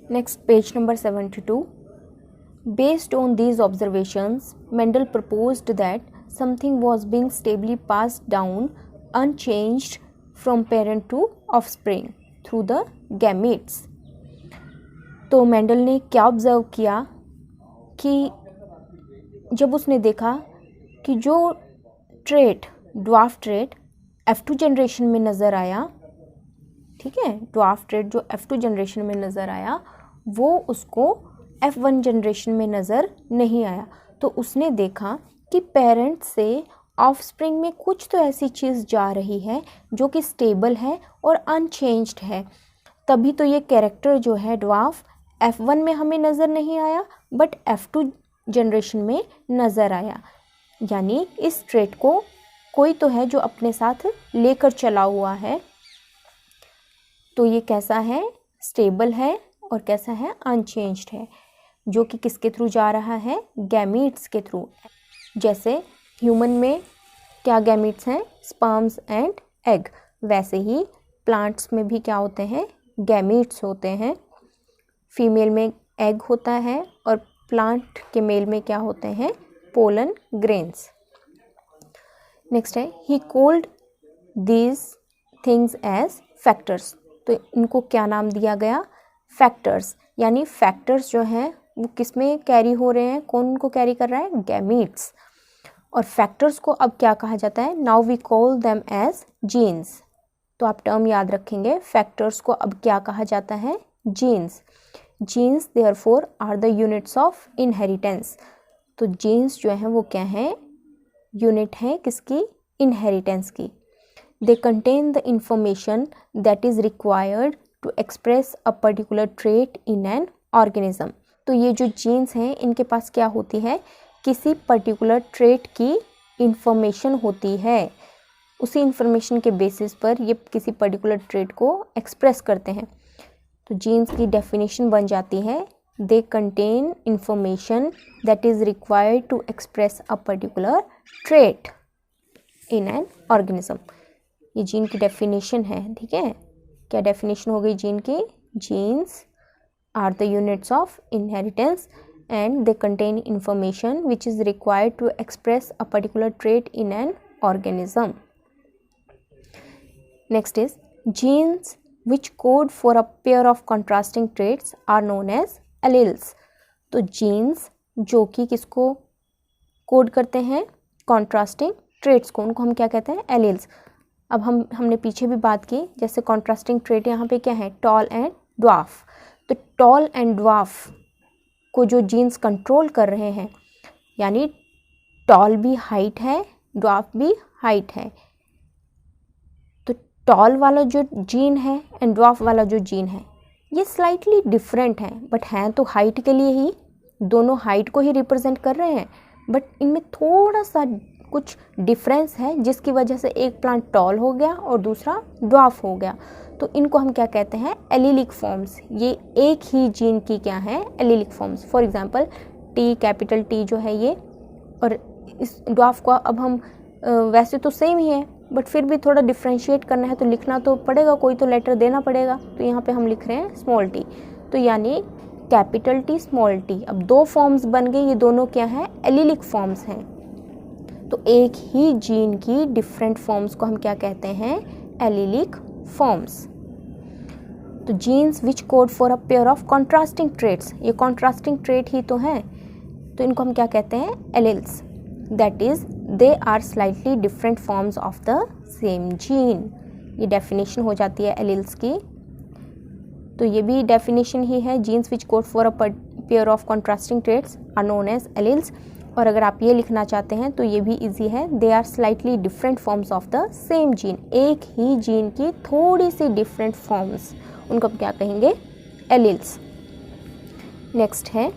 Next, page number 72. Based on these observations, Mendel proposed that something was being stably passed down unchanged from parent to offspring through the gametes. तो Mendel ने क्या observe किया कि जब उसने देखा कि जो trait dwarf trait F2 generation में नज़र आया, ठीक है, ड्वार्फ ट्रेट जो F2 जनरेशन में नज़र आया वो उसको F1 जनरेशन में नज़र नहीं आया। तो उसने देखा कि पेरेंट से ऑफस्प्रिंग में कुछ तो ऐसी चीज़ जा रही है जो कि स्टेबल है और अनचेंज्ड है, तभी तो ये कैरेक्टर जो है ड्वार्फ F1 में हमें नज़र नहीं आया बट F2 जनरेशन में नज़र आया। यानी इस ट्रेट को कोई तो है जो अपने साथ लेकर चला हुआ है। तो ये कैसा है, स्टेबल है और कैसा है, अनचेंज्ड है, जो कि किसके थ्रू जा रहा है, गैमीट्स के थ्रू। जैसे ह्यूमन में क्या गैमीट्स हैं, स्पर्म्स एंड एग, वैसे ही प्लांट्स में भी क्या होते हैं, गैमीट्स होते हैं। फीमेल में एग होता है और प्लांट के मेल में क्या होते हैं, पोलन ग्रेन्स। नेक्स्ट है, he called these things as factors. तो इनको क्या नाम दिया गया, फैक्टर्स। यानी फैक्टर्स जो हैं वो किस में कैरी हो रहे हैं, कौन उनको कैरी कर रहा है, गैमीट्स। और फैक्टर्स को अब क्या कहा जाता है, now we call them as genes. तो आप टर्म याद रखेंगे, फैक्टर्स को अब क्या कहा जाता है, genes. Genes therefore are the units of inheritance. तो जीन्स जो हैं वो क्या हैं, यूनिट हैं किसकी, इनहेरिटेंस की। They contain the information that is required to express a particular trait in an organism. तो ये जो जीन्स हैं इनके पास क्या होती है, किसी पर्टिकुलर ट्रेट की इंफॉर्मेशन होती है। उसी इंफॉर्मेशन के बेसिस पर ये किसी पर्टिकुलर ट्रेट को एक्सप्रेस करते हैं। तो जीन्स की डेफिनेशन बन जाती है, they contain information that is required to express a particular trait in an organism. ये जीन की डेफिनेशन है, ठीक है। क्या डेफिनेशन हो गई जीन की, genes are the units of inheritance and they contain information which is required to express a particular trait in an organism. Next is genes which code for a pair of contrasting traits are known as alleles. तो genes जो कि किसको code करते हैं, contrasting traits को, उनको हम क्या कहते हैं, एलील्स। अब हमने पीछे भी बात की, जैसे कॉन्ट्रास्टिंग ट्रेट यहाँ पे क्या है, टॉल एंड ड्वार्फ। तो टॉल एंड ड्वार्फ को जो जीन्स कंट्रोल कर रहे हैं, यानी टॉल भी हाइट है, ड्वार्फ भी हाइट है। तो टॉल वाला जो जीन है एंड ड्वार्फ वाला जो जीन है ये स्लाइटली डिफरेंट है, बट हैं तो हाइट के लिए ही, दोनों हाइट को ही रिप्रेजेंट कर रहे हैं, बट इनमें थोड़ा सा कुछ डिफरेंस है जिसकी वजह से एक प्लांट टॉल हो गया और दूसरा ड्वार्फ हो गया। तो इनको हम क्या कहते हैं, एलीलिक फॉर्म्स। ये एक ही जीन की क्या है, allelic forms. For example T, capital T जो है ये, और इस ड्वार्फ को अब हम वैसे तो सेम ही है बट फिर भी थोड़ा डिफ्रेंशिएट करना है तो लिखना तो पड़ेगा, कोई तो लेटर देना पड़ेगा। तो यहाँ पे हम लिख रहे हैं स्मॉल टी। तो यानी कैपिटल टी, स्मॉल टी, अब दो फॉर्म्स बन गए, ये दोनों क्या हैं, एलीलिक फॉर्म्स हैं। तो एक ही जीन की डिफरेंट फॉर्म्स को हम क्या कहते हैं, एलीलिक फॉर्म्स। तो genes which code for a pair of contrasting traits, ये कॉन्ट्रास्टिंग ट्रेट ही तो हैं, तो इनको हम क्या कहते हैं, alleles. That is they are slightly different forms of the same gene. ये डेफिनेशन हो जाती है एलील्स की। तो ये भी डेफिनेशन ही है, genes which code for a pair of contrasting traits are known as alleles. और अगर आप ये लिखना चाहते हैं तो ये भी इजी है, they are slightly different forms of the same gene. एक ही जीन की थोड़ी सी डिफरेंट फॉर्म्स, उनको क्या कहेंगे, एलील्स। नेक्स्ट है,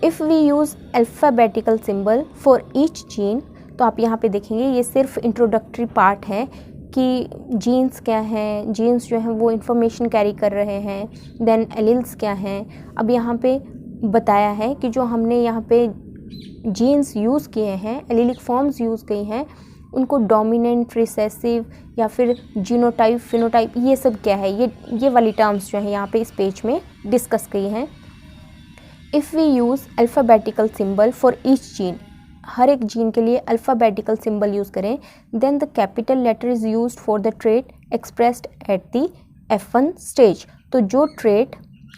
if we use alphabetical symbol for each gene. तो आप यहाँ पे देखेंगे ये सिर्फ इंट्रोडक्टरी पार्ट है कि जीन्स क्या हैं, जीन्स जो हैं वो इंफॉर्मेशन कैरी कर रहे हैं, देन एलील्स क्या हैं। अब यहाँ पे बताया है कि जो हमने यहाँ पे जीन्स यूज़ किए हैं, एलीलिक फॉर्म्स यूज़ की हैं, उनको डोमिनेंट, रिसेसिव या फिर जीनोटाइप, फिनोटाइप, ये सब क्या है, ये वाली टर्म्स जो है यहाँ पे इस पेज में डिस्कस की हैं। If we use alphabetical symbol for each gene, हर एक जीन के लिए अल्फ़ाबेटिकल सिंबल यूज़ करें, then the capital letter is used for the trait expressed at the F1 stage. तो जो ट्रेट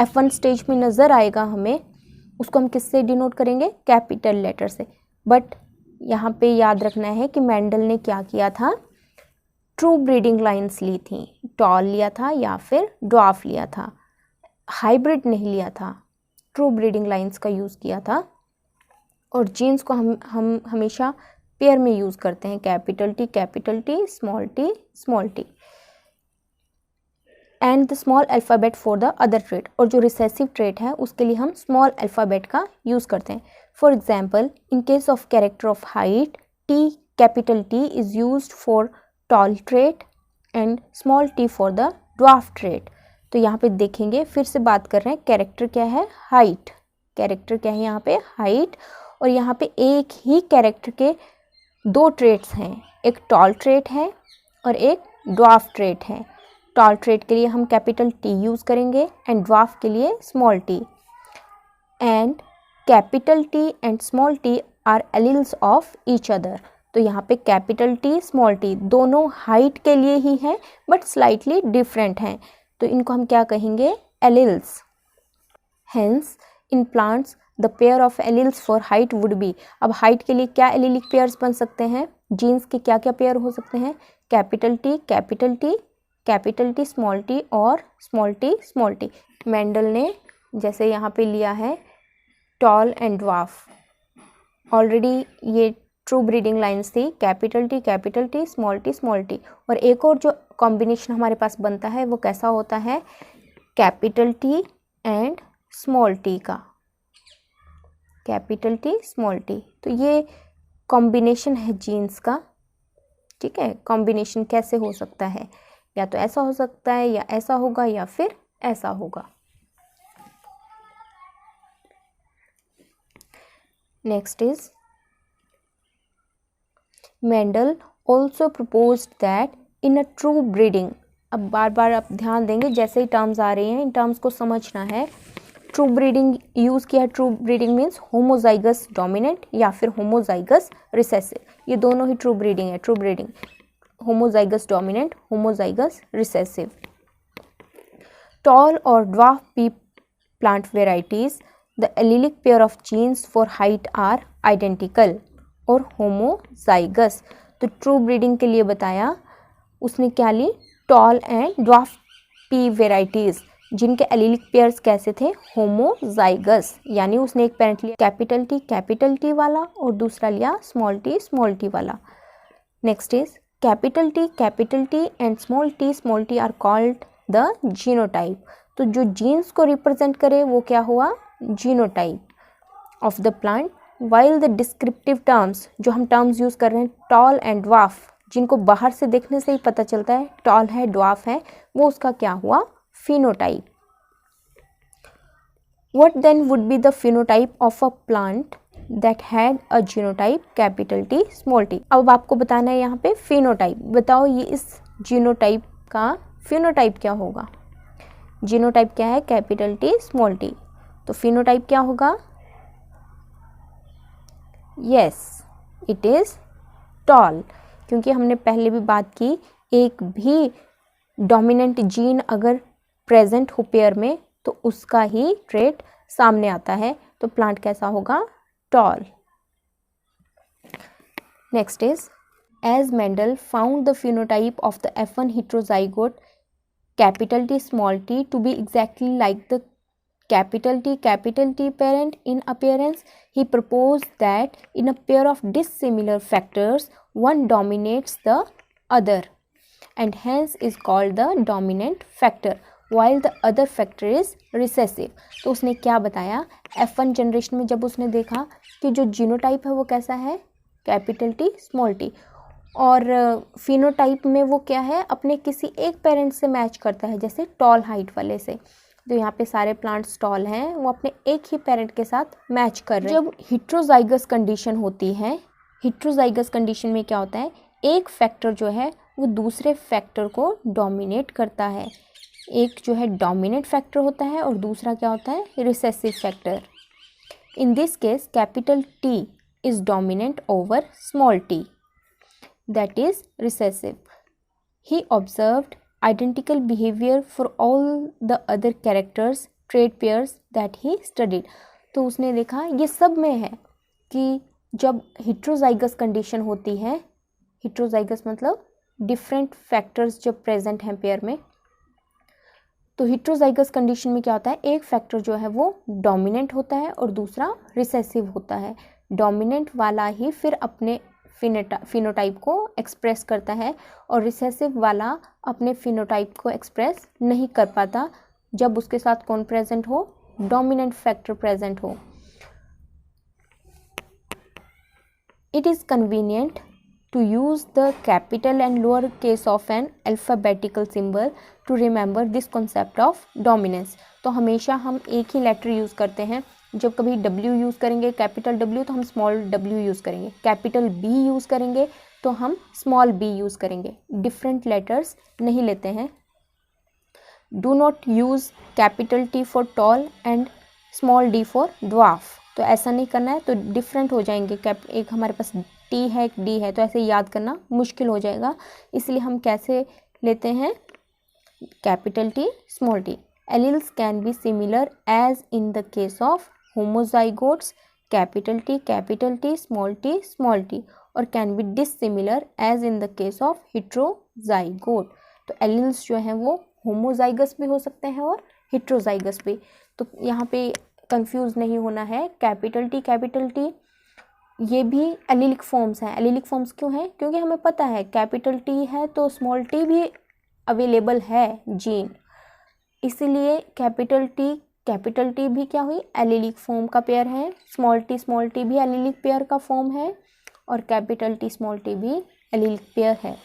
F1 स्टेज में नज़र आएगा हमें, उसको हम किससे डिनोट करेंगे, कैपिटल लेटर से। बट यहाँ पे याद रखना है कि मेंडल ने क्या किया था, ट्रू ब्रीडिंग लाइन्स ली थी, टॉल लिया था या फिर ड्वार्फ लिया था, हाइब्रिड नहीं लिया था, ट्रू ब्रीडिंग लाइन्स का यूज़ किया था। और जीन्स को हम हमेशा पेयर में यूज़ करते हैं, capital T, small T and the small alphabet for the other trait. और जो रिसेसिव ट्रेट है उसके लिए हम स्मॉल अल्फ़ाबेट का यूज़ करते हैं। For example, in case of character of height, T, capital T is used for tall trait and small T for the dwarf trait. तो यहाँ पे देखेंगे, फिर से बात कर रहे हैं, कैरेक्टर क्या है, हाइट, कैरेक्टर क्या है यहाँ पे, हाइट। और यहाँ पे एक ही कैरेक्टर के दो ट्रेट्स हैं, एक टॉल ट्रेट है और एक ड्वार्फ ट्रेट है। टॉल ट्रेट के लिए हम कैपिटल टी यूज़ करेंगे एंड ड्वार्फ के लिए small T. And capital T and small T R alleles of each other. तो यहाँ पे कैपिटल टी, स्मॉल टी दोनों हाइट के लिए ही हैं बट स्लाइटली डिफरेंट हैं, तो इनको हम क्या कहेंगे, alleles. Hence in plants the pair of alleles for height would be. अब हाइट के लिए क्या एलीलिक पेयर्स बन सकते हैं, जीन्स के क्या क्या पेयर हो सकते हैं, कैपिटल टी, स्मॉल टी और स्मॉल टी। मेंडल ने जैसे यहाँ पे लिया है टॉल एंड ड्वार्फ, ऑलरेडी ये ट्रू ब्रीडिंग लाइन्स थी, कैपिटल टी, स्मॉल टी। और एक और जो कॉम्बिनेशन हमारे पास बनता है वो कैसा होता है, capital T and small T का, कैपिटल टी, स्मॉल टी। तो ये कॉम्बिनेशन है जीन्स का, ठीक है। कॉम्बिनेशन कैसे हो सकता है, या तो ऐसा हो सकता है या ऐसा होगा या फिर ऐसा होगा। Next is Mendel also proposed that in a true breeding. अब बार बार आप ध्यान देंगे, जैसे ही टर्म्स आ रही हैं इन टर्म्स को समझना है। ट्रू ब्रीडिंग यूज़ किया है, true breeding means homozygous dominant या फिर होमोजाइगस रिसेसिव, ये दोनों ही ट्रू ब्रीडिंग है। True breeding homozygous dominant, homozygous recessive. Tall और dwarf pea plant varieties, the allelic pair of genes for height are identical और होमोजाइगस। तो ट्रू ब्रीडिंग के लिए बताया उसने क्या ली, tall and dwarf pea varieties जिनके एलीलिक पेयर्स कैसे थे, होमोजाइगस, यानी उसने एक पेरेंट लिया कैपिटल टी वाला और दूसरा लिया स्मॉल टी वाला। Next is capital T and small T R called the genotype. तो जो जीन्स को रिप्रेजेंट करे वो क्या हुआ, genotype of the plant. While the descriptive terms, जो हम टर्म्स यूज़ कर रहे हैं, टॉल एंड ड्वार्फ, जिनको बाहर से देखने से ही पता चलता है टॉल है, ड्वार्फ है, वो उसका क्या हुआ, phenotype. What then would be the phenotype of a plant that had a genotype capital T small t? अब आपको बताना है यहाँ पे phenotype। बताओ ये इस genotype का phenotype क्या होगा। genotype क्या है, कैपिटल T स्मॉल t, तो phenotype क्या होगा, yes it is tall, क्योंकि हमने पहले भी बात की, एक भी डोमिनेंट जीन अगर प्रेजेंट हो पेयर में तो उसका ही ट्रेट सामने आता है, तो प्लांट कैसा होगा, tall. Next is as Mendel found the phenotype of the F1 heterozygote capital T small t to be exactly like the capital T parent in appearance, he proposed that in a pair of dissimilar factors one dominates the other and hence is called the dominant factor while the other factor is recessive। तो उसने क्या बताया, F1 generation में जब उसने देखा कि जो जीनोटाइप है वो कैसा है, कैपिटल T स्मॉल t, और फिनोटाइप में वो क्या है, अपने किसी एक पेरेंट से मैच करता है, जैसे टॉल हाइट वाले से। तो यहाँ पे सारे प्लांट्स टॉल हैं, वो अपने एक ही पेरेंट के साथ मैच कर रहे हैं। जब हिट्रोजाइगस कंडीशन होती है, हिट्रोजाइगस कंडीशन में क्या होता है, एक फैक्टर जो है वो दूसरे फैक्टर को डोमिनेट करता है। एक जो है डोमिनेट फैक्टर होता है और दूसरा क्या होता है, recessive factor. In this case capital T is dominant over small t, that is recessive. He observed identical behavior for all the other characters trait pairs that he studied. तो उसने देखा ये सब में है कि जब हिट्रोजाइगस कंडीशन होती है, हिट्रोजाइगस मतलब डिफरेंट फैक्टर्स जब प्रेजेंट हैं पेयर में, तो हिट्रोजाइगस कंडीशन में क्या होता है, एक फैक्टर जो है वो डोमिनेंट होता है और दूसरा रिसेसिव होता है। डोमिनेंट वाला ही फिर अपने फिनोटाइप को एक्सप्रेस करता है और रिसेसिव वाला अपने फिनोटाइप को एक्सप्रेस नहीं कर पाता जब उसके साथ कौन प्रेजेंट हो, डोमिनेंट फैक्टर प्रेजेंट हो। It is convenient to use the capital and lower case of an alphabetical symbol to remember this concept of dominance. तो हमेशा हम एक ही लेटर यूज़ करते हैं। जब कभी W यूज़ करेंगे कैपिटल W तो हम स्मॉल w यूज़ करेंगे, कैपिटल B यूज़ करेंगे तो हम स्मॉल b यूज़ करेंगे, डिफरेंट लेटर्स नहीं लेते हैं। Do not use capital T for tall and small d for dwarf. तो ऐसा नहीं करना है, तो डिफरेंट हो जाएंगे। एक हमारे पास T है, एक D है, तो ऐसे याद करना मुश्किल हो जाएगा। इसलिए हम कैसे लेते हैं, capital T small t। Alleles can be similar as in the case of homozygotes, capital T small t, और can be dissimilar as in the case of heterozygote. तो एलील्स जो हैं वो होमोजाइगस भी हो सकते हैं और हिट्रोजाइगस भी। तो यहाँ पे कंफ्यूज नहीं होना है। कैपिटल T ये भी एलीलिक फॉर्म्स हैं। एलीलिक फॉर्म्स क्यों हैं, क्योंकि हमें पता है कैपिटल T है तो स्मॉल t भी अवेलेबल है जीन, इसीलिए कैपिटल T भी क्या हुई, एलीलिक फॉर्म का पेयर है। स्मॉल t भी एलीलिक पेयर का फॉर्म है और कैपिटल T स्मॉल t भी एलीलिक पेयर है।